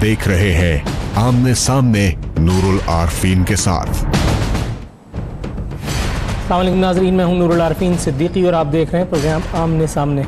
देख रहे हैं आमने सामने नूरुल आरफीन के साथ। अस्सलाम वालेकुम नाज़रीन, मैं हूं नूरुल आरफीन सिद्दीकी और आप देख रहे हैं प्रोग्राम आमने सामने।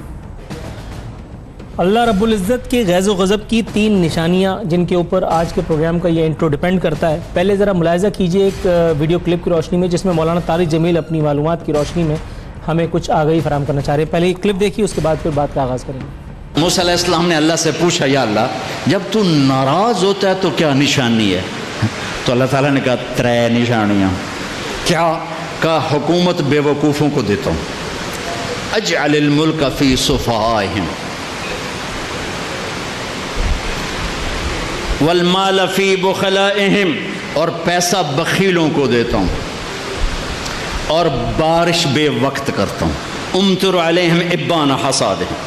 अल्लाह रब्बुल इज़्ज़त के ग़ैज़ व ग़ज़ब की 3 निशानियां जिनके ऊपर आज के प्रोग्राम का ये इंट्रो डिपेंड करता है। पहले ज़रा मुलाहिज़ा कीजिए एक वीडियो क्लिप की रोशनी में जिसमें मौलाना तारिक जमील अपनी मालूमात की रोशनी में हमें कुछ आगाही फराहम करना चाह रहे हैं। पहले एक क्लिप देखिए, उसके बाद फिर बात का आगाज़ करेंगे। मूसा अलैहिस्सलाम ने अल्लाह से पूछा, या अल्लाह जब तू नाराज़ होता है तो क्या निशानी है? तो अल्लाह ताला ने कहा 3 निशानियाँ। क्या? का हुकूमत बेवकूफ़ों को देता हूँ। अजअलिल मुल्क फ़ी सुफ़हाइहिम वल माल फ़ी बुख़लाइहिम, और पैसा बखीलों को देता हूँ, और बारिश बेवक्त करता हूँ। उम्तुर अलैहिम इब्बान हसादिहिम,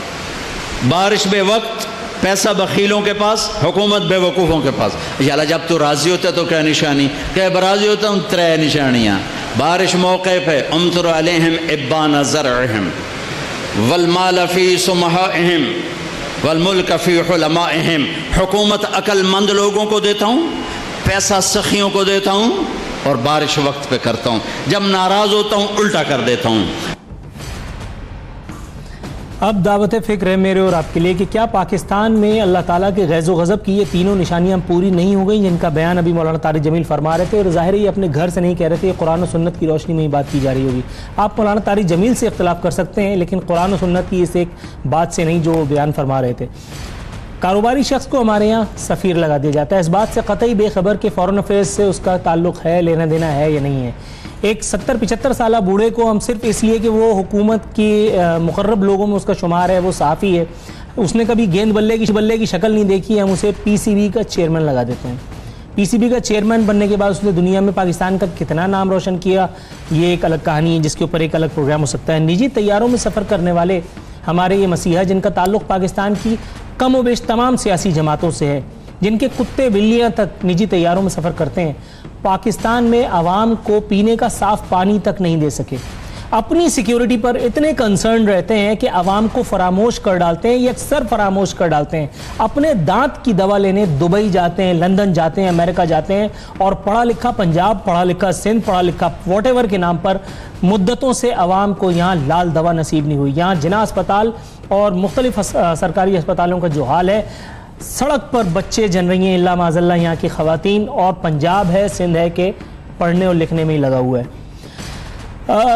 बारिश बेवक्त, पैसा बखीलों के पास, हुकूमत बेवकूफ़ों के पास। याला जब तू राज़ी होता है तो क्या निशानी? क्या राज़ी होता हूँ? 3 निशानियाँ। बारिश मौके पे, उम्तुर अलैहिम इब्बान ज़रअहिम वल माल फ़ी सुमहाइहिम वल मुल्क फ़ी हुलमाइहिम, हुकूमत अक्लमंद लोगों को देता हूँ, पैसा सखियों को देता हूँ, और बारिश वक्त पे करता हूँ। जब नाराज़ होता हूँ उल्टा कर देता हूँ। अब दावत फ़िक्र है मेरे और आपके लिए कि क्या पाकिस्तान में अल्लाह ताला के ग़ैज़ व ग़ज़ब की ये तीनों निशानियाँ पूरी नहीं हो गई जिनका बयान अभी मौलाना तारिक जमील फरमा रहे थे, और ज़ाहिर ही अपने घर से नहीं कह रहे थे, कुरान और सुन्नत की रोशनी में ही बात की जा रही होगी। आप मौलाना तारिक जमील से इख्तिलाफ़ कर सकते हैं, लेकिन कुरान और सुन्नत की इस एक बात से नहीं जो बयान फरमा रहे थे। कारोबारी शख्स को हमारे यहाँ सफ़ीर लगा दिया जाता है, इस बात से कतई बेखबर के फ़ॉरेन अफेयर्स से उसका ताल्लुक़ है, लेना देना है या नहीं है। एक 70-75 साल बूढ़े को हम सिर्फ इसलिए कि वो हुकूमत की मुकर्रब लोगों में उसका शुमार है, वो साफ़ी है, उसने कभी गेंद बल्ले की शक्ल नहीं देखी, हम उसे पीसीबी का चेयरमैन लगा देते हैं। पीसीबी का चेयरमैन बनने के बाद उसने दुनिया में पाकिस्तान का कितना नाम रोशन किया, ये एक अलग कहानी है जिसके ऊपर एक अलग प्रोग्राम हो सकता है। निजी तैयारों में सफ़र करने वाले हमारे ये मसीहा जिनका ताल्लुक़ पाकिस्तान की कम व बेश तमाम सियासी जमातों से है, जिनके कुत्ते बिल्लियाँ तक निजी तैयारों में सफ़र करते हैं, पाकिस्तान में आवाम को पीने का साफ़ पानी तक नहीं दे सके। अपनी सिक्योरिटी पर इतने कंसर्न रहते हैं कि आवाम को फरामोश कर डालते हैं, या अक्सर फरामोश कर डालते हैं। अपने दांत की दवा लेने दुबई जाते हैं, लंदन जाते हैं, अमेरिका जाते हैं, और पढ़ा लिखा पंजाब, पढ़ा लिखा सिंध, पढ़ा लिखा वॉटेवर के नाम पर मुद्दतों से आवाम को यहाँ लाल दवा नसीब नहीं हुई। यहाँ जिना अस्पताल और मुख्तलिफ सरकारी अस्पतालों का जो हाल है, सड़क पर बच्चे जन रही हैं, इल्ला माज़ल्ला यहाँ की ख़वातीन, और पंजाब है, सिंध है कि पढ़ने और लिखने में ही लगा हुआ है।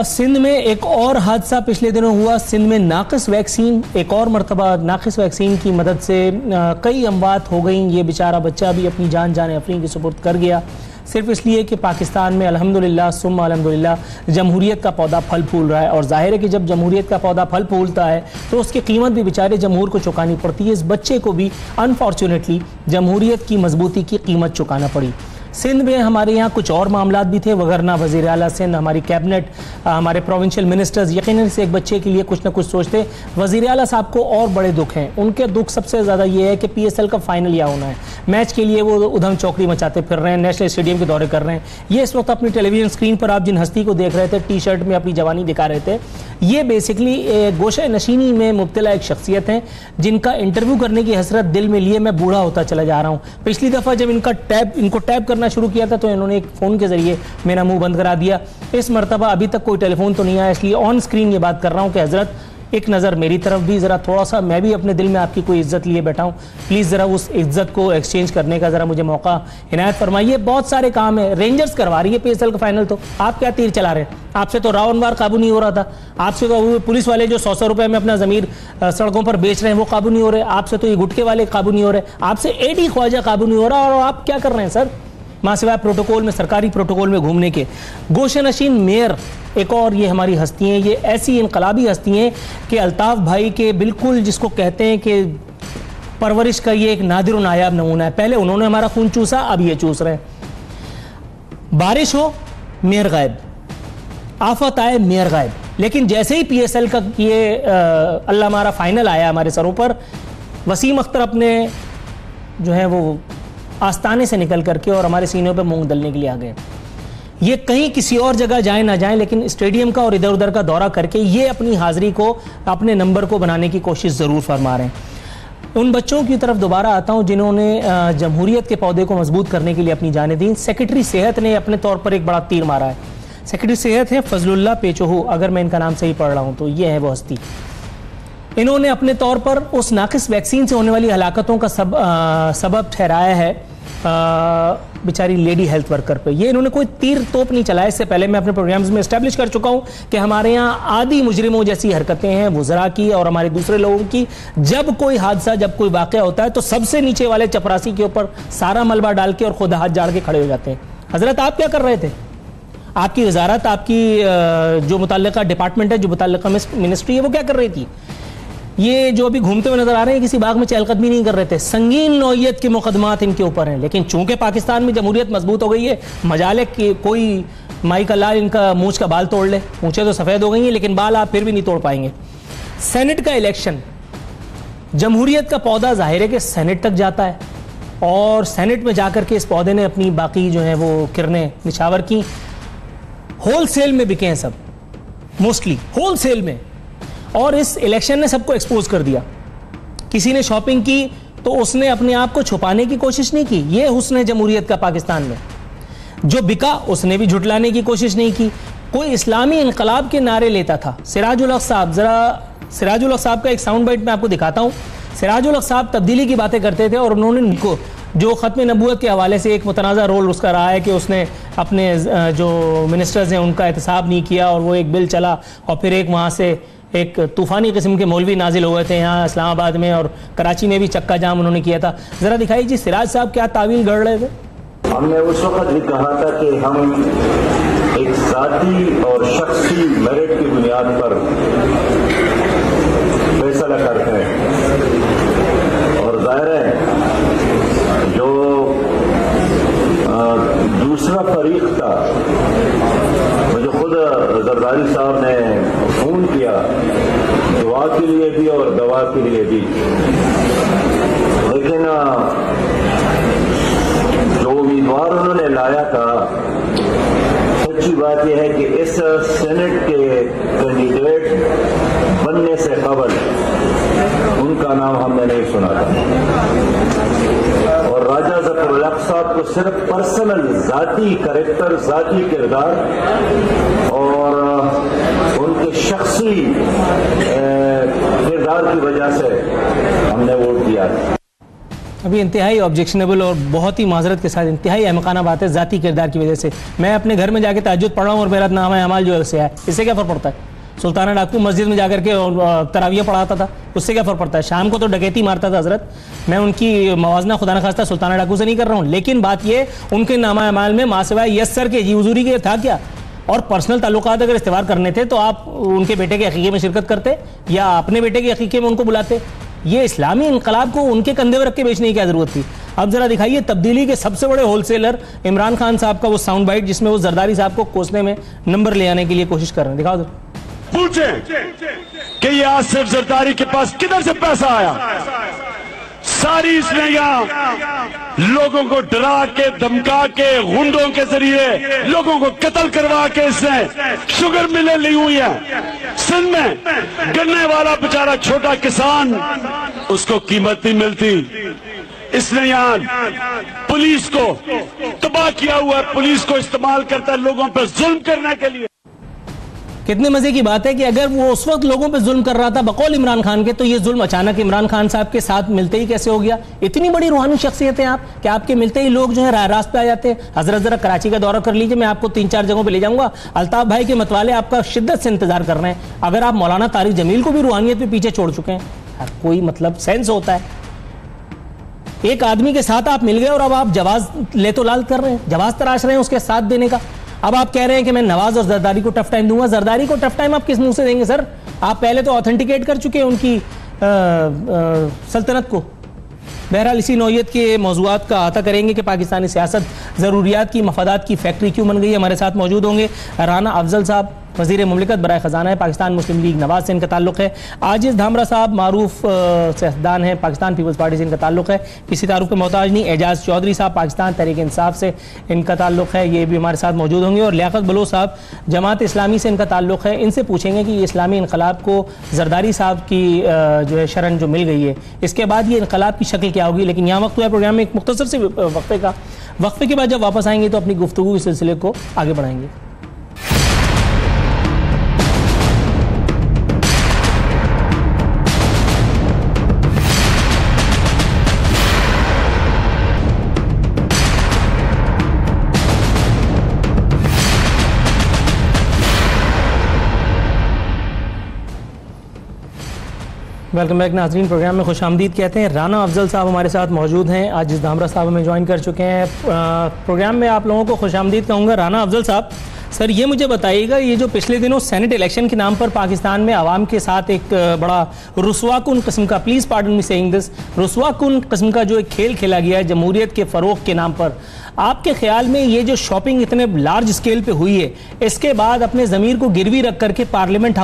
सिंध में एक और हादसा पिछले दिनों हुआ। सिंध में नाक़िस वैक्सीन, एक और मरतबा नाक़िस वैक्सीन की मदद से कई अमवात हो गई। ये बेचारा बच्चा भी अपनी जान अफरीन की सुपुर्द कर गया, सिर्फ इसलिए कि पाकिस्तान में अल्हम्दुलिल्लाह सुम्मा अल्हम्दुलिल्लाह जमहूरियत का पौधा फल फूल रहा है। और जाहिर है कि जब जमहूरियत का पौधा फल फूलता है तो उसकी कीमत भी बेचारे जमहूर को चुकानी पड़ती है। इस बच्चे को भी अनफॉर्चुनेटली जमहूरियत की मजबूती की कीमत चुकाना पड़ी। सिंध में हमारे यहाँ कुछ और मामलात भी थे, वगरना वज़ीर आला सिंध, हमारी कैबिनेट, हमारे प्रोविंशियल मिनिस्टर्स यकीनन से एक बच्चे के लिए कुछ ना कुछ सोचते। वज़ीर आला साहब को और बड़े दुख हैं। उनके दुख सबसे ज़्यादा ये है कि PSL का फाइनल यहाँ होना है, मैच के लिए वो उधम चौकड़ी मचाते फिर रहे हैं, नेशनल स्टेडियम के दौरे कर रहे हैं। ये इस वक्त अपनी टेलीविजन स्क्रीन पर आप जिन हस्ती को देख रहे थे, टी-शर्ट में अपनी जवानी दिखा रहे थे, ये बेसिकली गोशे नशीनी में मुब्तला एक शख्सियत हैं जिनका इंटरव्यू करने की हसरत दिल में लिए मैं बूढ़ा होता चला जा रहा हूँ। पिछली दफ़ा जब इनको टैप करना शुरू किया था तो इन्होंने एक फ़ोन के ज़रिए मेरा मुंह बंद करा दिया। इस मरतबा अभी तक कोई टेलीफोन तो नहीं आया, इसलिए ऑन स्क्रीन ये बात कर रहा हूँ कि हज़रत एक नज़र मेरी तरफ भी, ज़रा थोड़ा सा मैं भी अपने दिल में आपकी कोई इज़्ज़त लिए बैठा हूँ, प्लीज़ ज़रा उस इज़्ज़त को एक्सचेंज करने का ज़रा मुझे मौका इनायत फरमाइए। बहुत सारे काम है, रेंजर्स करवा रही है PSL का फाइनल, तो आप क्या तीर चला रहे हैं? आपसे तो रावणवार काबू नहीं हो रहा था, आपसे तो पुलिस वाले जो 100 रुपए में अपना ज़मीर सड़कों पर बेच रहे हैं वो काबू नहीं हो रहे, आपसे तो ये गुटके वाले काबू नहीं हो रहे, आपसे AD ख्वाजा काबू नहीं हो रहा, और आप क्या कर रहे हैं सर? माँ सिवाय प्रोटोकॉल में, सरकारी प्रोटोकॉल में घूमने के। गोशे नशीन मेयर एक और ये हमारी हस्ती हैं, ये ऐसी इनकलाबी हस्ती हैं कि अल्ताफ़ भाई के बिल्कुल जिसको कहते हैं कि परवरिश का ये एक नादिर नायाब नमूना है। पहले उन्होंने हमारा खून चूसा, अब ये चूस रहे हैं। बारिश हो मेयर गायब, आफत आए मेयर गायब। लेकिन जैसे ही PSL का ये अल्लाह हमारा फाइनल आया हमारे सरों पर, वसीम अख्तर अपने जो है वो आस्ताने से निकल करके और हमारे सीनों पे मूंग दलने के लिए आ गए। ये कहीं किसी और जगह जाए ना जाए, लेकिन स्टेडियम का और इधर उधर का दौरा करके ये अपनी हाजिरी को, अपने नंबर को बनाने की कोशिश ज़रूर फरमा रहे हैं। उन बच्चों की तरफ दोबारा आता हूं जिन्होंने जमहूरियत के पौधे को मजबूत करने के लिए अपनी जानें दी। सेक्रेटरी सेहत ने अपने तौर पर एक बड़ा तीर मारा है। सेक्रेटरी सेहत है फजलुल्लाह पेचोहू, अगर मैं इनका नाम सही पढ़ रहा हूं तो ये है वो हस्ती। इन्होंने अपने तौर पर उस नाकिस वैक्सीन से होने वाली हलाकतों का सबब ठहराया है बेचारी लेडी हेल्थ वर्कर पे। ये इन्होंने कोई तीर तोप नहीं चलाया। इससे पहले मैं अपने प्रोग्राम्स में एस्टैब्लिश कर चुका हूं कि हमारे यहाँ आदि मुजरिमों जैसी हरकतें हैं वुज़रा की और हमारे दूसरे लोगों की। जब कोई हादसा, जब कोई वाक़या होता है तो सबसे नीचे वाले चपरासी के ऊपर सारा मलबा डाल के और खुद हाथ जाड़ के खड़े हो जाते हैं। हजरत आप क्या कर रहे थे? आपकी वजारत, आपकी जो मुतल्लिका डिपार्टमेंट है, जो मुतल्लिका मिनिस्ट्री है, वो क्या कर रही थी? ये जो अभी घूमते हुए नजर आ रहे हैं किसी बाग में चहलकदमी नहीं कर रहे थे। संगीन नौइयत के मुकदमात इनके ऊपर हैं, लेकिन चूंकि पाकिस्तान में जमहूरियत मजबूत हो गई है, मजाले कि कोई माई का लाल इनका मूंछ का बाल तोड़ ले। मूंछें तो सफ़ेद हो गई हैं लेकिन बाल आप फिर भी नहीं तोड़ पाएंगे। सेनेट का इलेक्शन, जमहूरियत का पौधा जाहिर है कि सेनेट तक जाता है और सेनेट में जाकर के इस पौधे ने अपनी बाकी जो है वो किरणें निछावर की। होलसेल में बिके हैं सब, मोस्टली होलसेल में, और इस इलेक्शन ने सबको एक्सपोज कर दिया। किसी ने शॉपिंग की तो उसने अपने आप को छुपाने की कोशिश नहीं की। यह हुस्न है जमहूरियत का पाकिस्तान में। जो बिका उसने भी झुटलाने की कोशिश नहीं की। कोई इस्लामी इनकलाब के नारे लेता था। सिराजुल हक साहब, जरा सिराजुल हक साहब का एक साउंड बाइट मैं आपको दिखाता हूं। सिराजुल हक साहब तब्दीली की बातें करते थे और उन्होंने इनको जो ख़त्म नबूवत के हवाले से एक मुतनाज़ा रोल उसका रहा है कि उसने अपने जो मिनिस्टर्स हैं उनका एहतसाब नहीं किया और वो एक बिल चला और फिर एक वहाँ से एक तूफ़ानी किस्म के मौलवी नाजिल हुए थे यहाँ इस्लामाबाद में, और कराची में भी चक्का जाम उन्होंने किया था। ज़रा दिखाइए जी, सिराज साहब क्या तावील गढ़ रहे थे? हमने उस वक्त भी कहा था कि हम एक ज़ाती और शख्सी मेरिट की बुनियाद पर फैसला करते हैं, और जाहिर है जो दूसरा फरीक था, मुझे खुद जरदारी साहब ने फोन किया दुआ के लिए भी और दवा के लिए भी, लेकिन जो उम्मीदवार उन्होंने लाया था, सच्ची बात यह है कि इस सेनेट के कैंडिडेट बनने से कबल उनका नाम हमने नहीं सुना था। और राजा ज़फ़रुल हक साहब को सिर्फ पर्सनल ज़ाती करैक्टर, ज़ाती किरदार और उनके शख्सी किरदार की वजह से हमने वोट दिया। अभी इंतहाई ऑब्जेक्शनेबल और बहुत ही माजरत के साथ इंतहाई अहमकाना बात है ज़ाती किरदार की वजह से। मैं अपने घर में जाके तहज्जुद पढ़ रहा हूँ और मेरा नाम है अमाल जो से है, इससे क्या फ़र्क पड़ता है? सुल्ताना डाकू मस्जिद में जाकर के तरावियाँ पढ़ाता था, उससे क्या फ़र्क पड़ता है? शाम को तो डकैती मारता था हजरत। मैं उनकी मवाजना खुदा न खास्ता सुल्ताना डाकू से नहीं कर रहा हूँ, लेकिन बात ये उनके नामा अमाल में मासिवाए यस्सर के जी हुजूरी के था क्या? और पर्सनल ताल्लुकात अगर इस्तेवार करने थे तो आप उनके बेटे के अकीके में शिरकत करते या अपने बेटे के अकीके में उनको बुलाते। ये इस्लामी इनकलाब को उनके कंधे पर रख के बेचने की क्या जरूरत थी? अब जरा दिखाइए तब्दीली के सबसे बड़े होलसेलर इमरान खान साहब का वो साउंड बाइट जिसमें वो जरदारी साहब को कोसने में नंबर ले आने के लिए कोशिश कर रहे हैं। दिखाओ पूछें कि ये आसिफ जरदारी के पास किधर से पैसा आया। सारी इसने यहाँ लोगों को डरा के, धमका के, गुंडों के जरिए लोगों को कत्ल करवा के इसने शुगर मिलें ली हुई है। सिंध में गन्ने वाला बेचारा छोटा किसान, उसको कीमत नहीं मिलती। इसने यहाँ पुलिस को तबाह किया हुआ है, पुलिस को इस्तेमाल करता है लोगों पर जुल्म करने के लिए। कितने मजे की बात है कि अगर वो उस वक्त लोगों पे जुल्म कर रहा था बकौल इमरान खान के, तो ये जुल्म अचानक इमरान खान साहब के साथ मिलते ही कैसे हो गया? इतनी बड़ी रूहानी शख्सियत है आप कि आपके मिलते ही लोग जो है राह रास्त पे आ जाते हैं। हजरत जरा कराची का दौरा कर लीजिए, मैं आपको 3-4 जगहों पे ले जाऊंगा। अल्ताफ भाई के मतवाले आपका शिद्दत से इंतजार कर रहे हैं। अगर आप मौलाना तारिक जमील को भी रूहानियत पे पीछे छोड़ चुके हैं, कोई मतलब सेंस होता है? एक आदमी के साथ आप मिल गए और अब आप जवाज ले तो लाल कर रहे हैं, जवाज तराश रहे हैं उसके साथ देने का। अब आप कह रहे हैं कि मैं नवाज और जरदारी को टफ टाइम दूंगा। जरदारी को टफ टाइम आप किस मुंह से देंगे सर? आप पहले तो ऑथेंटिकेट कर चुके हैं उनकी सल्तनत को। बहरहाल इसी नौइयत के मौज़ूआत का अहाता करेंगे कि पाकिस्तानी सियासत ज़रूरियात की, मफादात की फैक्ट्री क्यों बन गई है। हमारे साथ मौजूद होंगे राना अफजल साहब, वज़ीर मुमलिकत बराए ख़जाना है, पाकिस्तान मुस्लिम लीग नवाज से इनका ताल्लुक़ है। आजिज़ धामरा साहब मारूफ सियासतदान हैं, पाकिस्तान पीपल्स पार्टी से इनका ताल्लुक़ है, किसी तारुफ के मोहताज नहीं। एजाज चौधरी साहब पाकिस्तान तहरीक इंसाफ से इनका ताल्लुक़ है, ये भी हमारे साथ मौजूद होंगे। और लियाकत बलोच साहब जमात इस्लामी से इनका ताल्लुक़ है, इनसे पूछेंगे कि इस्लामी इनकलाब को जरदारी साहब की जो है शरण जो मिल गई है, इसके बाद ये इनकलाब की शक्ल क्या होगी। लेकिन यहाँ वक्त हुआ प्रोग्राम में एक मुख्तसर से वक्फे के बाद जब वापस आएंगे तो अपनी गुफ्तगू के सिलसिले को आगे बढ़ाएंगे। वेलकम बैक नाज़रीन, प्रोग्राम में खुश आमदीद कहते हैं। राना अफजल साहब हमारे साथ मौजूद हैं, आज जिस धामरा साहब हमें ज्वाइन कर चुके हैं। प्रोग्राम में आप लोगों को खुश आमदीद कहूँगा। राना अफजल साहब, सर ये मुझे बताइएगा, ये जो पिछले दिनों सेनेट इलेक्शन के नाम पर पाकिस्तान में आवाम के साथ एक बड़ा रुस्वाकुन किस्म का, please pardon me saying this, रुस्वाकुन किस्म का जो एक खेल खेला गया है जमहूरियत के फ़रोग़ के नाम पर, आपके ख्याल में ये जो शॉपिंग इतने लार्ज स्केल पे हुई है, इसके बाद अपने ज़मीर को गिरवी रख करके पार्लियामेंट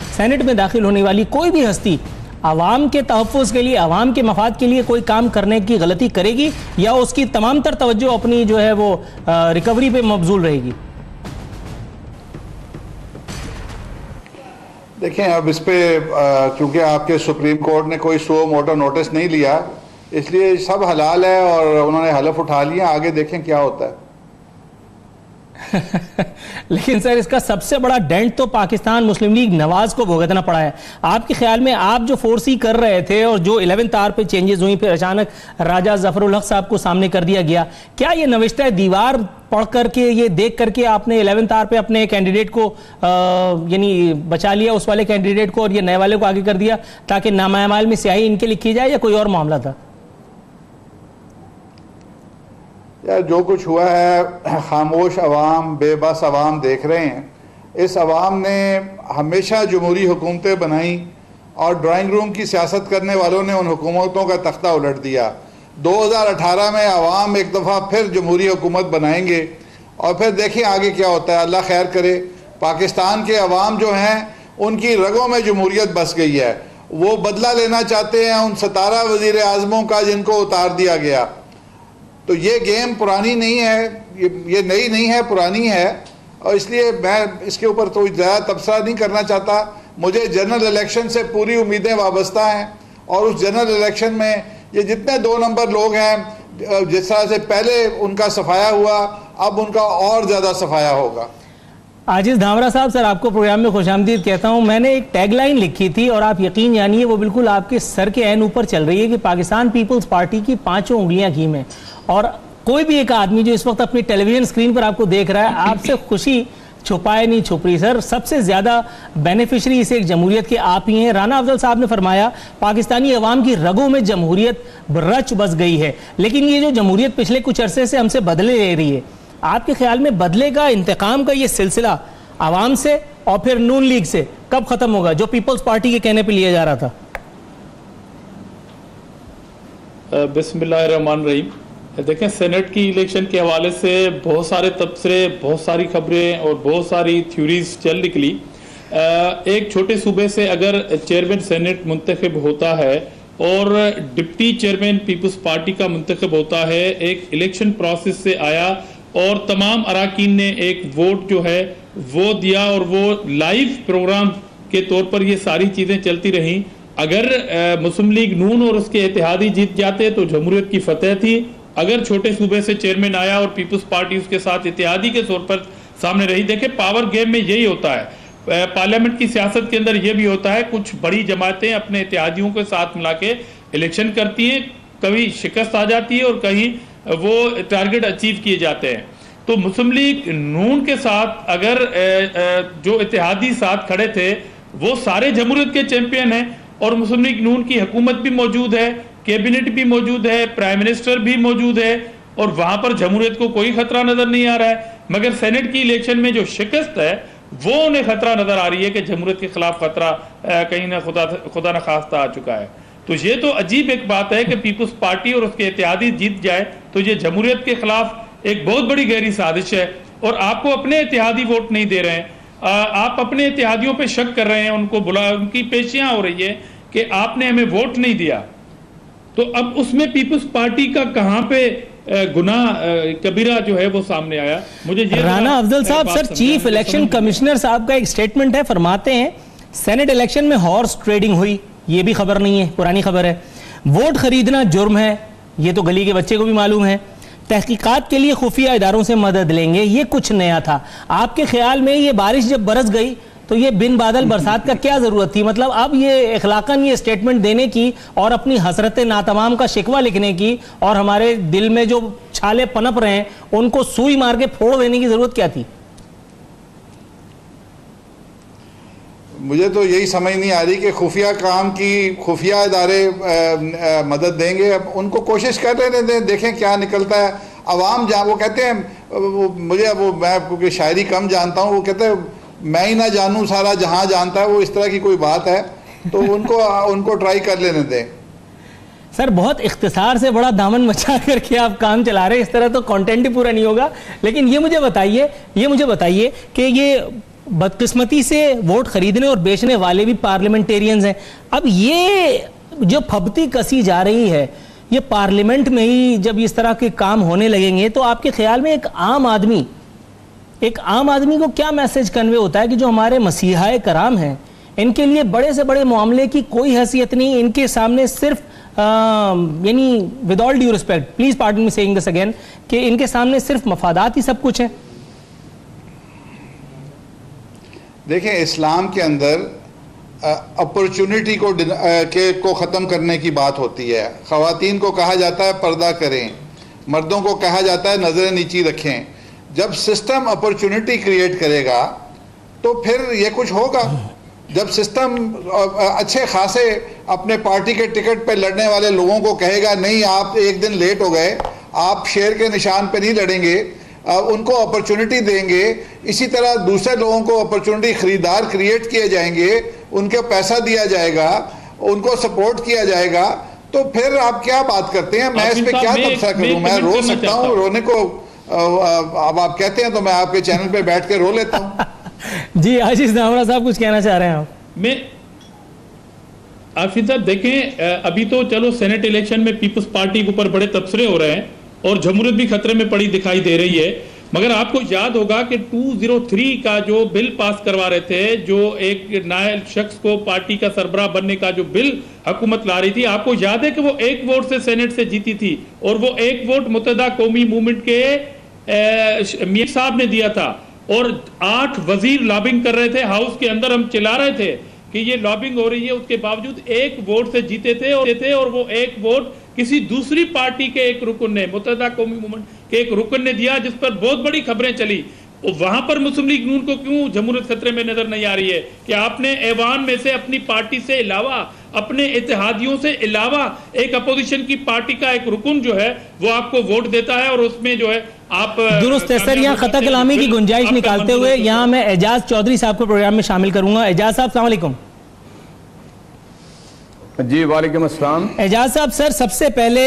सेनेट में दाखिल होने वाली कोई भी हस्ती आवाम के तहफ़्फ़ुज़ के लिए, आवाम के मफाद के लिए कोई काम करने की गलती करेगी या उसकी तमाम तर तवज्जो अपनी जो है वो रिकवरी पे मबजूल रहेगी? देखें, अब इस पे चूँकि आपके सुप्रीम कोर्ट ने कोई सो मोटो नोटिस नहीं लिया, इसलिए सब हलाल है और उन्होंने हलफ उठा लिया, आगे देखें क्या होता है। लेकिन सर इसका सबसे बड़ा डेंट तो पाकिस्तान मुस्लिम लीग नवाज को भुगतना पड़ा है। आपके ख्याल में आप जो फोर्सी कर रहे थे और जो 11th आवर पे चेंजेस हुई, फिर अचानक राजा जफरुल हक साहब को सामने कर दिया गया, क्या ये नविश्ता दीवार पढ़ करके, ये देख करके आपने 11th आवर पे अपने कैंडिडेट को यानी बचा लिया, उस वाले कैंडिडेट को, और ये नए वाले को आगे कर दिया ताकि नामामाल में स्याही इनके लिखी जाए, या कोई और मामला था? यार जो कुछ हुआ है, खामोश अवाम, बेबस अवाम देख रहे हैं। इस अवाम ने हमेशा जमहूरी हुकूमतें बनाई और ड्राइंग रूम की सियासत करने वालों ने उन हुकूमतों का तख्ता उलट दिया। 2018 में अवाम एक दफ़ा फिर जमहूरी हुकूमत बनाएंगे और फिर देखें आगे क्या होता है। अल्लाह खैर करे। पाकिस्तान के अवाम जो हैं उनकी रगों में जमहूरियत बस गई है, वो बदला लेना चाहते हैं उन 17 वज़ीर आज़मों का जिनको उतार दिया गया। तो ये गेम पुरानी नहीं है, ये नई नहीं है, पुरानी है, और इसलिए मैं इसके ऊपर तो ज़्यादा तबसरा नहीं करना चाहता। मुझे जनरल इलेक्शन से पूरी उम्मीदें वाबस्ता हैं और उस जनरल इलेक्शन में ये जितने 2 नंबर लोग हैं, जिस तरह से पहले उनका सफाया हुआ, अब उनका और ज़्यादा सफाया होगा। आजिज़ धामरा साहब, सर आपको प्रोग्राम में खुशामदीद कहता हूं। मैंने एक टैगलाइन लिखी थी और आप यकीन जानिए वो बिल्कुल आपके सर के ऐन ऊपर चल रही है कि पाकिस्तान पीपल्स पार्टी की 5 उंगलियां घी में। और कोई भी एक आदमी जो इस वक्त अपनी टेलीविजन स्क्रीन पर आपको देख रहा है, आपसे खुशी छुपाए नहीं छुप रही सर। सबसे ज्यादा बेनिफिशरी इस एक जमहूरियत के आप ही हैं। राना अफजल साहब ने फरमाया पाकिस्तानी अवाम की रगों में जमहूरियत रच बस गई है, लेकिन ये जो जमहूरियत पिछले कुछ अरसे से हमसे बदले ले रही है, आपके ख्याल में बदले का, इंतकाम का ये सिलसिला आवाम से और फिर नून लीग से कब खत्म होगा, जो पीपल्स पार्टी के कहने पे लिया जा रहा था? बिस्मिल्लाहिर्रहमानिर्रहीम। देखें, सेनेट की इलेक्शन के हवाले से बहुत सारे तबसरे, बहुत सारी खबरें और बहुत सारी थ्योरीज चल निकली। एक छोटे सूबे से अगर चेयरमैन सेनेट मुंतखब होता है और डिप्टी चेयरमैन पीपल्स पार्टी का मुंतखब होता है, एक इलेक्शन प्रोसेस से आया और तमाम अराकीन ने एक वोट जो है वो दिया और वो लाइव प्रोग्राम के तौर पर ये सारी चीज़ें चलती रहीं। अगर मुस्लिम लीग नून और उसके इत्तेहादी जीत जाते तो जमहूरियत की फतेह थी। अगर छोटे सूबे से चेयरमैन आया और पीपल्स पार्टी उसके साथ इत्तेहादी के तौर पर सामने रही, देखे पावर गेम में यही होता है। पार्लियामेंट की सियासत के अंदर यह भी होता है, कुछ बड़ी जमातें अपने इत्तेहादियों के साथ मिला के इलेक्शन करती हैं, कभी शिकस्त आ जाती है और कहीं वो टारगेट अचीव किए जाते हैं। तो मुस्लिम लीग नून के साथ अगर जो इत्तेहादी साथ खड़े थे वो सारे जमहूरियत के चैंपियन हैं और मुस्लिम लीग नून की हुकूमत भी मौजूद है, कैबिनेट भी मौजूद है, प्राइम मिनिस्टर भी मौजूद है और वहां पर जमहूरियत को कोई खतरा नजर नहीं आ रहा है। मगर सेनेट की इलेक्शन में जो शिकस्त है वो उन्हें खतरा नजर आ रही है कि जमहूरियत के खिलाफ खतरा कहीं ना खुदा न खास्ता आ चुका है। तो ये तो अजीब एक बात है कि पीपल्स पार्टी और उसके इत्तेहादी जीत जाए तो ये जमहूरियत के खिलाफ एक बहुत बड़ी गहरी साजिश है और आपको अपने इत्तेहादी वोट नहीं दे रहे हैं, आप अपने इत्तेहादियों पे शक कर रहे हैं, उनको बुला, उनकी पेशियां हो रही है कि आपने हमें वोट नहीं दिया, तो अब उसमें पीपल्स पार्टी का कहां पे गुनाह कबीरा जो है वो सामने आया? मुझे ये राना अफजल साहब, सर चीफ इलेक्शन कमिश्नर साहब का एक स्टेटमेंट है, फरमाते हैं सेनेट इलेक्शन में हॉर्स ट्रेडिंग हुई, ये भी खबर नहीं है, पुरानी खबर है। वोट खरीदना जुर्म है, ये तो गली के बच्चे को भी मालूम है। तहकीकात के लिए खुफिया इदारों से मदद लेंगे, ये कुछ नया था। आपके ख्याल में ये बारिश जब बरस गई तो ये बिन बादल बरसात का क्या जरूरत थी? मतलब अब ये इखलाकन ये स्टेटमेंट देने की और अपनी हसरत नातमाम का शिकवा लिखने की और हमारे दिल में जो छाले पनप रहे हैं उनको सुई मार के फोड़ देने की जरूरत क्या थी? मुझे तो यही समझ नहीं आ रही कि खुफिया काम की खुफिया इदारे मदद देंगे। अब उनको कोशिश कर रहे दें, देखें क्या निकलता है। अवाम जहाँ वो कहते हैं, मुझे वो मैं क्योंकि शायरी कम जानता हूँ, वो कहते हैं मैं ही ना जानूँ सारा जहाँ जानता है, वो इस तरह की कोई बात है, तो उनको ट्राई कर लेने दें। सर बहुत इख्तिसार से बड़ा दामन मचा करके आप काम चला रहे हैं, इस तरह तो कंटेंट ही पूरा नहीं होगा। लेकिन ये मुझे बताइए कि ये बदकिस्मती से वोट खरीदने और बेचने वाले भी पार्लियामेंटेरियंस हैं। अब ये जो फबती कसी जा रही है, ये पार्लियामेंट में ही जब इस तरह के काम होने लगेंगे तो आपके ख्याल में एक आम आदमी को क्या मैसेज कन्वे होता है कि जो हमारे मसीहाए कराम हैं, इनके लिए बड़े से बड़े मामले की कोई हैसियत नहीं, इनके सामने सिर्फ यानी with all due respect, please pardon me saying this again, कि इनके सामने सिर्फ मफादात ही सब कुछ है। देखें, इस्लाम के अंदर अपॉर्चुनिटी को ख़त्म करने की बात होती है। ख़वातीन को कहा जाता है पर्दा करें, मर्दों को कहा जाता है नज़रें नीची रखें। जब सिस्टम अपॉर्चुनिटी क्रिएट करेगा तो फिर ये कुछ होगा। जब सिस्टम अच्छे खासे अपने पार्टी के टिकट पे लड़ने वाले लोगों को कहेगा नहीं आप एक दिन लेट हो गए, आप शेर के निशान पे नहीं लड़ेंगे, उनको अपॉर्चुनिटी देंगे। इसी तरह दूसरे लोगों को अपॉर्चुनिटी खरीदार क्रिएट किए जाएंगे, उनको पैसा दिया जाएगा, उनको सपोर्ट किया जाएगा, तो फिर आप क्या बात करते हैं? मैं इस पे क्या तबसरा करूं? मैं रो सकता हूं, रोने को अब आप कहते हैं तो मैं आपके चैनल पे बैठ के रो लेता हूं। जी आशीष दामरा साहब कुछ कहना चाह रहे हैं आप? मैं आशीष साहब देखें, अभी तो चलो सेनेट इलेक्शन में पीपल्स पार्टी के ऊपर बड़े तबसरे हो रहे हैं और जमहूरियत भी खतरे में पड़ी दिखाई दे रही है, मगर आपको याद होगा कि 203 का जो बिल पास करवा रहे थे, जो एक नायल शख्स को पार्टी का सरबराह बनने का जो बिल हुकूमत ला रही थी, आपको याद है कि वो एक वोट से सेनेट से जीती थी और वो एक वोट मुत्तहदा कौमी मूवमेंट के मियां साहब ने दिया था और 8 वजीर लॉबिंग कर रहे थे, हाउस के अंदर हम चिल्ला रहे थे कि ये लॉबिंग हो रही है, उसके बावजूद एक वोट से जीते थे और वो एक वोट किसी दूसरी पार्टी के एक रुकन ने, मुत्तहदा कौमी मूवमेंट के एक रुकन ने दिया, जिस पर बहुत बड़ी खबरें चली। वहां पर मुस्लिम लीग नून को क्यों जमहूरियत खतरे में नजर नहीं आ रही है कि आपने ऐवान में से अपनी पार्टी से अलावा, अपने इत्तेहादियों से अलावा एक अपोजिशन की पार्टी का एक रुकन जो है वो आपको वोट देता है और उसमें जो है आप दुरुस्त है सर। यहाँ खता कलामी की गुंजाइश निकालते हुए यहाँ मैं एजाज चौधरी साहब को प्रोग्राम में शामिल करूंगा। एजाज साहब अस्सलाम वालेकुम। जी वालेकुम अस्सलाम। एजाज साहब, सर सबसे पहले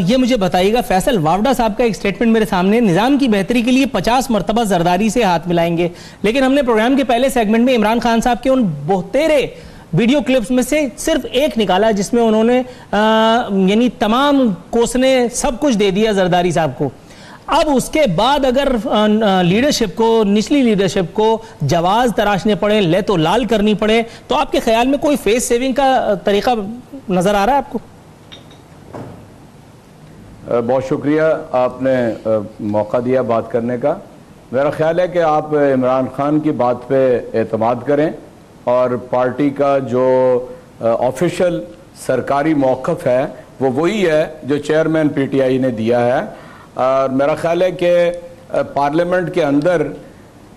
ये मुझे बताइएगा, फैसल वावडा साहब का एक स्टेटमेंट मेरे सामने, निजाम की बेहतरी के लिए 50 मरतबा जरदारी से हाथ मिलाएंगे, लेकिन हमने प्रोग्राम के पहले सेगमेंट में इमरान खान साहब के उन बहुतेरे वीडियो क्लिप्स में से सिर्फ एक निकाला जिसमें उन्होंने यानी तमाम कोसने सब कुछ दे दिया जरदारी साहब को। अब उसके बाद अगर लीडरशिप को, निचली लीडरशिप को जवाज तराशने पड़े, ले तो लाल करनी पड़े, तो आपके ख्याल में कोई फेस सेविंग का तरीका नजर आ रहा है आपको? बहुत शुक्रिया, आपने मौका दिया बात करने का। मेरा ख्याल है कि आप इमरान खान की बात पे एतमाद करें और पार्टी का जो ऑफिशियल सरकारी मौक़िफ़ है वो वही है जो चेयरमैन पीटीआई ने दिया है। और मेरा ख्याल है कि पार्लियामेंट के अंदर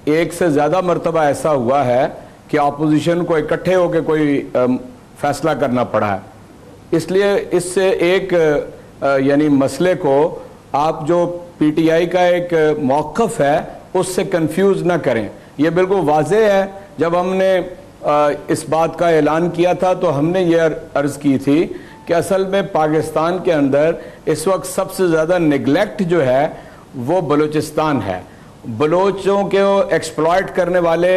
एक से ज़्यादा मरतबा ऐसा हुआ है कि अपोजिशन को इकट्ठे होकर कोई फैसला करना पड़ा है। इसलिए इससे एक यानी मसले को आप जो पीटीआई का एक मौक़िफ़ है उससे कंफ्यूज ना करें। यह बिल्कुल वाज़ेह है। जब हमने इस बात का ऐलान किया था तो हमने ये अर्ज़ की थी कि असल में पाकिस्तान के अंदर इस वक्त सबसे ज़्यादा निगलेक्ट जो है वो बलूचिस्तान है। बलोचों के एक्सप्लॉइट करने वाले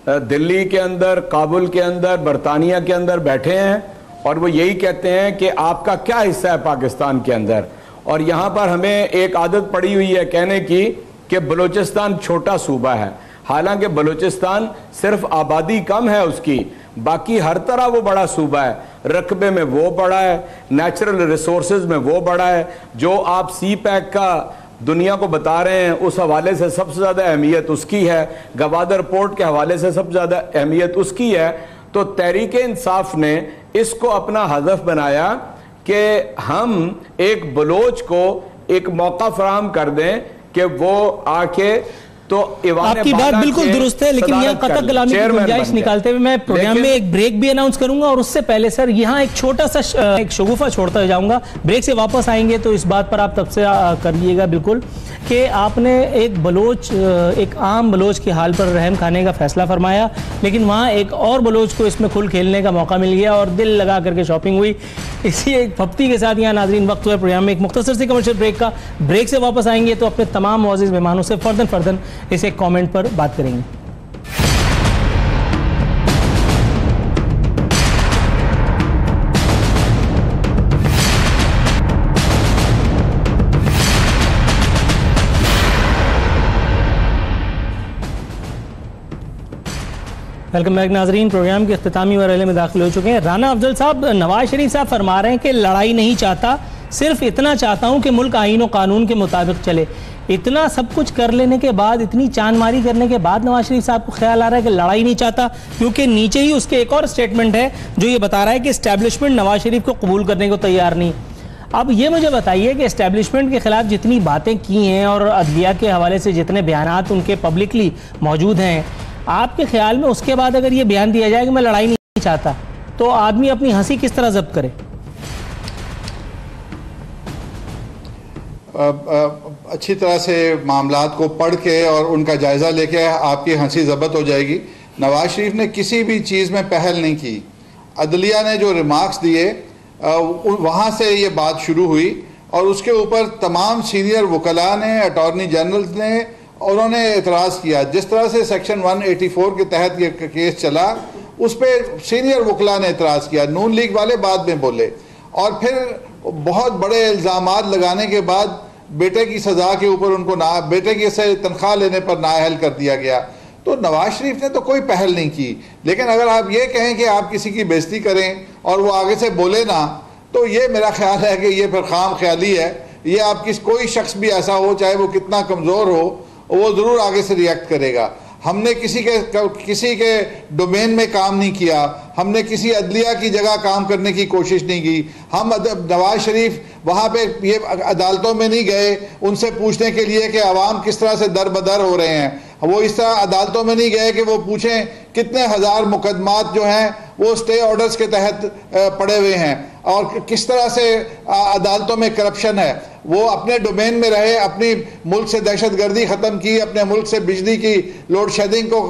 दिल्ली के अंदर, काबुल के अंदर, बरतानिया के अंदर बैठे हैं और वो यही कहते हैं कि आपका क्या हिस्सा है पाकिस्तान के अंदर। और यहाँ पर हमें एक आदत पड़ी हुई है कहने की कि बलूचिस्तान छोटा सूबा है, हालांकि बलूचिस्तान सिर्फ आबादी कम है उसकी, बाकी हर तरह वो बड़ा सूबा है, रकबे में वो बड़ा है, नेचुरल रिसोर्सेज में वो बड़ा है। जो आप सी पैक का दुनिया को बता रहे हैं उस हवाले से सबसे ज़्यादा अहमियत उसकी है, गवादर पोर्ट के हवाले से सबसे ज़्यादा अहमियत उसकी है। तो तहरीक इंसाफ ने इसको अपना हदफ बनाया कि हम एक बलोच को एक मौका फराहम कर दें कि वो आके, तो आपकी बात बिल्कुल दुरुस्त है, लेकिन यहाँ कतल कलामी की गुंजाइश निकालते हुए मैं प्रोग्राम में एक ब्रेक भी अनाउंस करूंगा और उससे पहले सर यहाँ एक छोटा सा एक शगुफा छोड़ता जाऊंगा। ब्रेक से वापस आएंगे तो इस बात पर आप तब से करिएगा बिल्कुल कि आपने एक बलोच, एक आम बलोच के हाल पर रहम खाने का फैसला फरमाया, लेकिन वहाँ एक और बलोच को इसमें खुल खेलने का मौका मिल गया और दिल लगा करके शॉपिंग हुई। इसी एक फप्ती के साथ यहाँ नाजरीन वक्त हुआ प्रोग्राम में एक मुख्तसर सी कमर्शियल ब्रेक का। ब्रेक से वापस आएंगे तो अपने तमाम मुअज़्ज़िज़ मेहमानों से फर्दन इस एक कमेंट पर बात करेंगे। वेलकम बैक नाजरीन, प्रोग्राम के इख्तितामी मरहले में दाखिल हो चुके हैं। राना अफजल साहब, नवाज शरीफ साहब फरमा रहे हैं कि लड़ाई नहीं चाहता, सिर्फ इतना चाहता हूं कि मुल्क आईन और कानून के मुताबिक चले। इतना सब कुछ कर लेने के बाद, इतनी चांदमारी करने के बाद नवाज शरीफ साहब को ख्याल आ रहा है कि लड़ाई नहीं चाहता, क्योंकि नीचे ही उसके एक और स्टेटमेंट है जो ये बता रहा है कि एस्टैब्लिशमेंट नवाज शरीफ को कबूल करने को तैयार नहीं। अब ये मुझे बताइए कि एस्टैब्लिशमेंट के खिलाफ जितनी बातें की हैं और अदलिया के हवाले से जितने बयानात उनके पब्लिकली मौजूद हैं, आपके ख्याल में उसके बाद अगर ये बयान दिया जाए कि मैं लड़ाई नहीं चाहता, तो आदमी अपनी हंसी किस तरह जब्त करे? अच्छी तरह से मामलात को पढ़ के और उनका जायज़ा लेके आपकी हंसी ज़ब्त हो जाएगी। नवाज शरीफ ने किसी भी चीज़ में पहल नहीं की। अदलिया ने जो रिमार्क्स दिए वहाँ से ये बात शुरू हुई और उसके ऊपर तमाम सीनियर वकला ने, अटॉर्नी जनरल ने, उन्होंने एतराज़ किया। जिस तरह से सेक्शन 184 के तहत ये केस चला, उस पर सीनियर वकला ने एतराज़ किया। नून लीग वाले बाद में बोले और फिर बहुत बड़े इल्ज़ामात लगाने के बाद बेटे की सज़ा के ऊपर उनको बेटे की से तनख्वाह लेने पर नाअहल कर दिया गया। तो नवाज शरीफ ने तो कोई पहल नहीं की। लेकिन अगर आप ये कहें कि आप किसी की बेइज्जती करें और वो आगे से बोले ना, तो ये मेरा ख्याल है कि ये फिर खाम ख्याली है। ये आप कोई शख्स भी ऐसा हो, चाहे वो कितना कमज़ोर हो, वो ज़रूर आगे से रिएक्ट करेगा। हमने किसी के डोमेन में काम नहीं किया, हमने किसी अदलिया की जगह काम करने की कोशिश नहीं की। हम नवाज शरीफ वहाँ पे ये अदालतों में नहीं गए उनसे पूछने के लिए कि अवाम किस तरह से दर बदर हो रहे हैं। वो इस तरह अदालतों में नहीं गए कि वो पूछें कितने हज़ार मुकदमात जो हैं वो स्टे ऑर्डर्स के तहत पड़े हुए हैं और किस तरह से अदालतों में करप्शन है। वो अपने डोमेन में रहे, अपनी मुल्क से दहशतगर्दी ख़त्म की, अपने मुल्क से बिजली की लोड शेडिंग को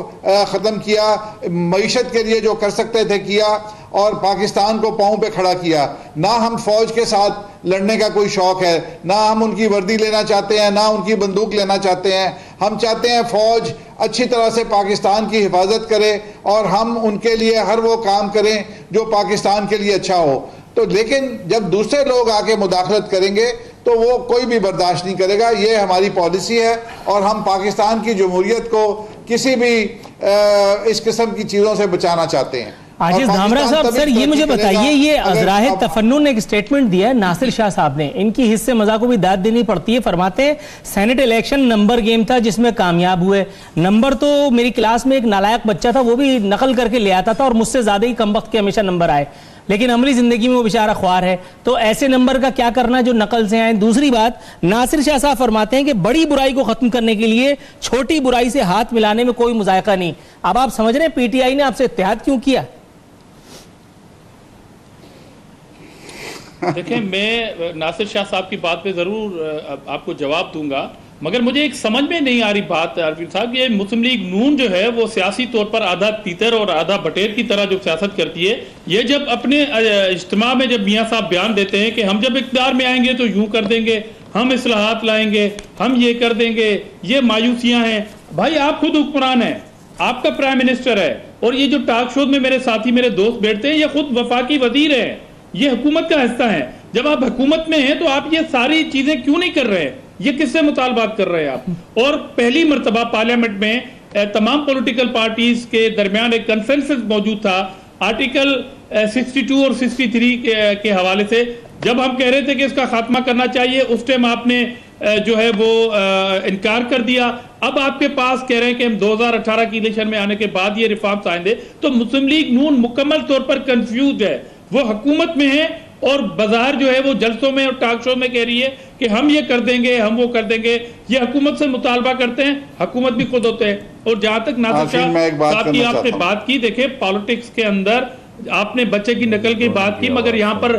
ख़त्म किया, मईशत के लिए जो कर सकते थे किया और पाकिस्तान को पाँव पे खड़ा किया। ना हम फ़ौज के साथ लड़ने का कोई शौक़ है, ना हम उनकी वर्दी लेना चाहते हैं, ना उनकी बंदूक लेना चाहते हैं। हम चाहते हैं फ़ौज अच्छी तरह से पाकिस्तान की हिफाजत करे और हम उनके लिए हर वो काम करें जो पाकिस्तान के लिए अच्छा हो। तो लेकिन जब दूसरे लोग आके मुदाखलत करेंगे तो वो कोई भी बर्दाश्त नहीं करेगा। ये हमारी पॉलिसी है और हम पाकिस्तान की जमहूरियत को किसी भी इस किस्म की चीज़ों से बचाना चाहते हैं। आजिज धामरा साहब, सर ये मुझे बताइए, ये अज़राह तफन्नुन ने एक स्टेटमेंट दिया है नासिर शाह साहब ने, इनकी हिस्से मज़ा को भी दाद देनी पड़ती है। फरमाते हैं सेनेट इलेक्शन नंबर गेम था जिसमें कामयाब हुए। नंबर तो मेरी क्लास में एक नालायक बच्चा था, वो भी नकल करके ले आता था और मुझसे ज़्यादा ही कमबख्त के हमेशा नंबर आए, लेकिन अमली जिंदगी में वो बेचारा ख्वार है। तो ऐसे नंबर का क्या करना जो नकल से आए। दूसरी बात, नासिर शाह साहब फरमाते हैं कि बड़ी बुराई को खत्म करने के लिए छोटी बुराई से हाथ मिलाने में कोई मुजायका नहीं। अब आप समझ रहे हैं पीटीआई ने आपसे इत्तेहाद क्यों किया? देखिए, मैं नासिर शाह साहब की बात पे जरूर आपको जवाब दूंगा, मगर मुझे एक समझ में नहीं आ रही बात आरफी साहब, ये मुस्लिम लीग नून जो है वो सियासी तौर पर आधा तीतर और आधा बटेर की तरह जो सियासत करती है, ये जब अपने इज्तिमा में जब मियाँ साहब बयान देते हैं कि हम जब इक़्तिदार में आएंगे तो यूं कर देंगे, हम इस्लाहात लाएंगे, हम ये कर देंगे, ये मायूसियां हैं। भाई आप खुद हुक्मरान हैं, आपका प्राइम मिनिस्टर है, और ये जो टॉक शो में मेरे साथी मेरे दोस्त बैठते हैं, ये खुद वफाकी वजीर है, ये हुकूमत का हिस्सा है। जब आप हुकूमत में हैं तो आप ये सारी चीजें क्यों नहीं कर रहे हैं? ये किससे मुतालबात कर रहे हैं आप? और पहली मर्तबा पार्लियामेंट में तमाम पॉलिटिकल पार्टीज के दरमियान एक कंसेंसस मौजूद था आर्टिकल 62 और 63 के हवाले से। जब हम कह रहे थे कि इसका खात्मा करना चाहिए, उस टाइम आपने जो है वो इनकार कर दिया। अब आपके पास कह रहे हैं कि हम 2018 की इलेक्शन में आने के बाद ये रिफॉर्म्स आएंगे। तो मुस्लिम लीग नून मुकम्मल तौर पर कंफ्यूज है, वो हुकूमत में है और बाजार जो है वो जलसों में और टॉक शो में कह रही है कि हम ये कर देंगे, हम वो कर देंगे। ये हुकूमत से मुतालबा करते हैं, हुकूमत भी खुद होते हैं। और जहां तक नासिर शाह साहब की आपने बात की, देखे पॉलिटिक्स के अंदर आपने बच्चे की नकल की बात की, मगर यहाँ पर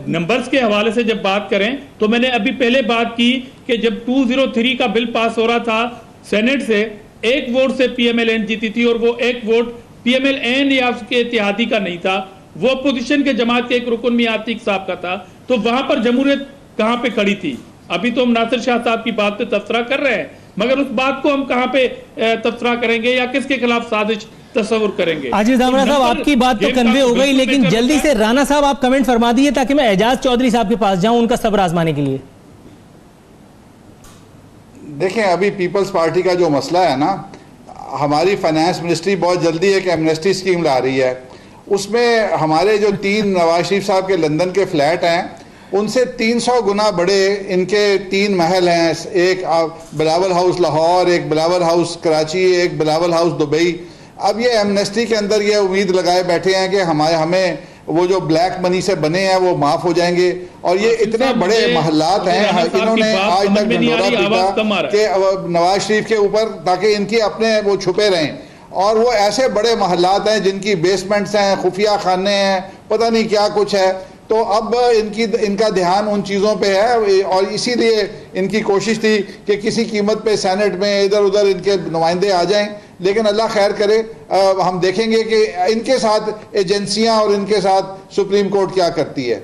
नंबर्स के हवाले से जब बात करें तो मैंने अभी पहले बात की कि जब 203 का बिल पास हो रहा था सेनेट से, 1 वोट से PMLN जीती थी, और वो 1 वोट PMLN या उसके इत्तेहादी का नहीं था, वो अपोजिशन के जमात के एक रुकन में आतिक साहब का था। तो वहां पर जमहूरियत कहां पे खड़ी थी? अभी तो हम नासिर शाह साहब की बात पे तबसरा कर रहे हैं, मगर उस बात को हम कहां पे तबसरा करेंगे या किसके खिलाफ साजिश तस्वुर करेंगे? आजिज दामरा साहब, आपकी बात तो कन्वे हो गई, लेकिन जल्दी से राना साहब आप कमेंट फरमा दीजिए ताकि मैं एजाज चौधरी साहब के पास जाऊं उनका सब्र आजमाने के लिए। देखें, अभी पीपल्स पार्टी का जो मसला है ना, हमारी फाइनेंस मिनिस्ट्री बहुत जल्दी एक एमनेस्टी स्कीम ला रही है। उसमें हमारे जो 3 नवाज शरीफ साहब के लंदन के फ्लैट हैं, उनसे 300 गुना बड़े इनके 3 महल हैं। एक बिलावल हाउस लाहौर, एक बिलावल हाउस कराची, एक बिलावल हाउस दुबई। अब ये एमनेस्टी के अंदर ये उम्मीद लगाए बैठे हैं कि हमें वो जो ब्लैक मनी से बने हैं वो माफ हो जाएंगे। और ये इतने बड़े महल्लात हैं, इन्होंने आज तक ढंढोरा पीटा कि नवाज शरीफ के ऊपर, ताकि इनकी अपने वो छुपे रहें। और वो ऐसे बड़े महल्लात हैं जिनकी बेसमेंट्स हैं, खुफिया खाने हैं, पता नहीं क्या कुछ है। तो अब इनका ध्यान उन चीज़ों पे है, और इसीलिए इनकी कोशिश थी कि किसी कीमत पे सेनेट में इधर उधर इनके नुमाइंदे आ जाएं। लेकिन अल्लाह खैर करे, हम देखेंगे कि इनके साथ एजेंसियां और इनके साथ सुप्रीम कोर्ट क्या करती है।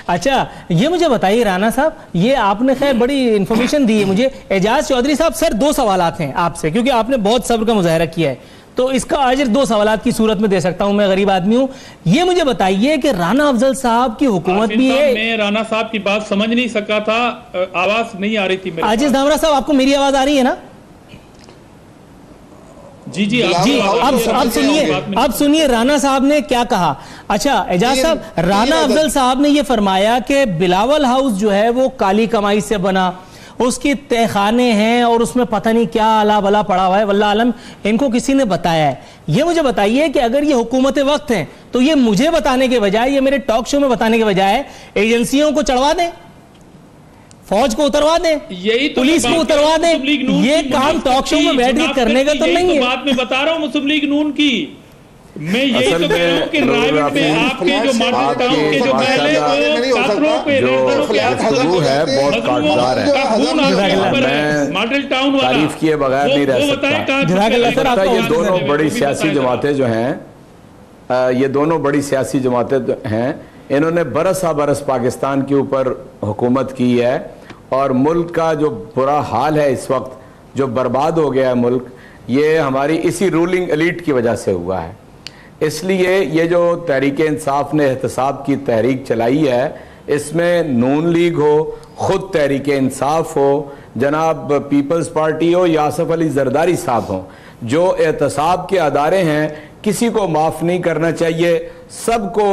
अच्छा, ये मुझे बताइए राना साहब, ये आपने खैर बड़ी इंफॉर्मेशन दी है मुझे। एजाज चौधरी साहब, सर 2 सवालात हैं आपसे, क्योंकि आपने बहुत सब्र का मुजाहरा किया है, तो इसका अजर 2 सवालात की सूरत में दे सकता हूं, मैं गरीब आदमी हूं। ये मुझे बताइए कि राना अफजल साहब की हुकूमत भी है। मैं राना साहब की बात समझ नहीं सका था, आवाज नहीं आ रही थी मेरे। आजिज दामरा साहब, आपको मेरी आवाज आ रही है ना? जी जी जी, अब सुनिए राना साहब ने क्या कहा। अच्छा एजाज साहब, राना अफजल साहब ने यह फरमाया कि बिलावल हाउस जो है वो काली कमाई से बना, उसकी तहखाने हैं और उसमें पता नहीं क्या अला बला पड़ा हुआ है, वल्लाह आलम इनको किसी ने बताया है। ये मुझे बताइए कि अगर ये हुकूमत वक्त है तो ये मुझे बताने के बजाय, ये मेरे टॉक शो में बताने के बजाय एजेंसियों को चढ़वा दें, फौज को उतरवा दें, यही तो पुलिस को उतरवा दें। ये काम टॉक शो में बैठ के करने का तो नहीं है। बात मैं बता रहा हूँ मुस्लिम लीग नून की। मैं यही तो कह रहा हूँ कि रायगढ़ में आपके जो मॉडल टाउन के जो महल है वो काफिरों पे है, बहुत काटदार है। मॉडल टाउन वाला तारीफ किए बगैर नहीं रह सकता। ये दोनों बड़ी सियासी जमातें जो हैं, ये दोनों बड़ी सियासी जमातें हैं, इन्होंने बरसा बरस पाकिस्तान के ऊपर हुकूमत की है, और मुल्क का जो बुरा हाल है इस वक्त, जो बर्बाद हो गया है मुल्क, ये हमारी इसी रूलिंग एलीट की वजह से हुआ है। इसलिए ये जो तहरीक इंसाफ ने एहतसाब की तहरीक चलाई है, इसमें नून लीग हो, खुद तहरीक इंसाफ हो, जनाब पीपल्स पार्टी हो या आसफ अली जरदारी साहब हो, जो एहतसाब के अदारे हैं, किसी को माफ नहीं करना चाहिए। सबको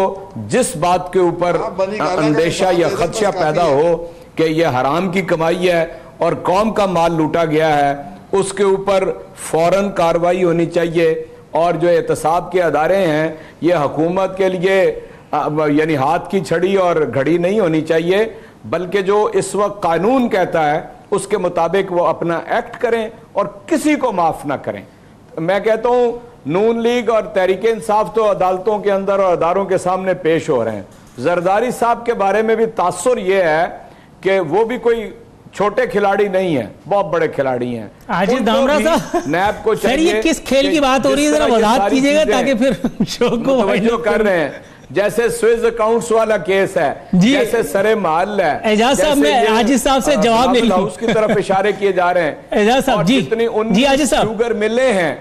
जिस बात के ऊपर अंदेशा या खदशा पैदा हो कि यह हराम की कमाई है और कौम का माल लूटा गया है, उसके ऊपर फौरन कार्रवाई होनी चाहिए। और जो एहतसाब के अदारे हैं, ये हुकूमत के लिए यानी हाथ की छड़ी और घड़ी नहीं होनी चाहिए, बल्कि जो इस वक्त कानून कहता है उसके मुताबिक वो अपना एक्ट करें और किसी को माफ ना करें। मैं कहता हूं नून लीग और तहरीक इंसाफ तो अदालतों के अंदर और अदारों के सामने पेश हो रहे हैं। जरदारी साहब के बारे में भी तासुर यह है कि वो भी कोई छोटे खिलाड़ी नहीं है, बहुत बड़े खिलाड़ी हैं। आजिज दामरा साहब, नैब को सर ये किस खेल की बात हो रही है, जरा वजाहत कीजिएगा ताकि फिर शो को तवज्जो कर रहे हैं। जैसे स्विस अकाउंट्स वाला केस है, जैसे सरे महल है। एजाज साहब, मैं आजिज साहब से जवाब ले लूं। उसकी तरफ इशारे किए जा रहे हैं। एजाज साहब जी, जितनी 19 शुगर मिले हैं,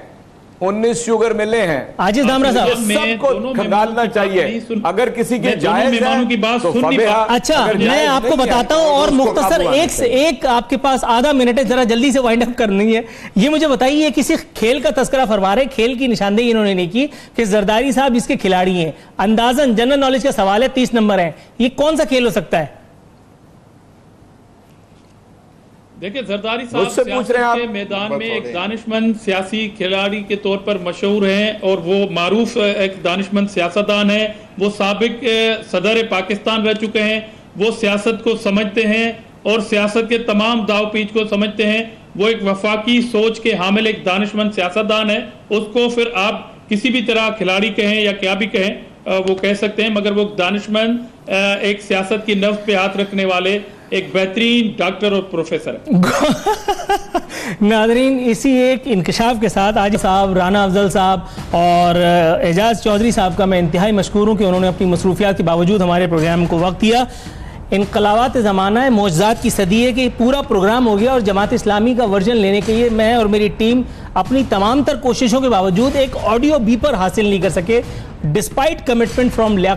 19 शुगर मिले हैं। आजिज दामरा साहब, सबको खंगालना चाहिए। अगर किसी के जायज है की बात तो अच्छा, मैं आपको बताता हूं और मुख्तसर एक आपके पास आधा मिनट है, जरा जल्दी से वाइंड अप करनी है। ये मुझे बताइए, किसी खेल का तस्करा फरमा रहे, खेल की निशानदेही इन्होंने नहीं की कि जरदारी साहब इसके खिलाड़ी हैं, अंदाजन जनरल नॉलेज का सवाल है, 30 नंबर है, ये कौन सा खेल हो सकता है? देखिए, जरदारी साहब सियासत के मैदान में एक दानिशमंद सियासी खिलाड़ी के तौर पर मशहूर हैं और वो मारूफ एक दानिशमंद सियासतदान है। वो साबिक सदर पाकिस्तान रह चुके हैं, वो सियासत को समझते हैं और सियासत के तमाम दाव पीच को समझते हैं। वो एक वफाकी सोच के हामिल एक दानिशमंद सियासतदान है। उसको फिर आप किसी भी तरह खिलाड़ी कहें या क्या भी कहें, वो कह सकते हैं, मगर वो दानिशमंद एक सियासत की नफ्स पे हाथ रखने वाले एक बेहतरीन डॉक्टर और प्रोफेसर है। नाज़रीन, इसी एक इंकशाफ के साथ आज साहब, राना अफजल साहब और एजाज चौधरी साहब का मैं इंतहाई मशकूर हूँ कि उन्होंने अपनी मसरूफियात के बावजूद हमारे प्रोग्राम को वक्त दिया। इनकलाबात ज़माना है, मौजज़ात की सदी है कि पूरा प्रोग्राम हो गया और जमात इस्लामी का वर्जन लेने के लिए मैं और मेरी टीम अपनी तमाम तर कोशिशों के बावजूद एक ऑडियो बीपर हासिल नहीं कर सके, डिस्पाइट कमिटमेंट फ्रॉम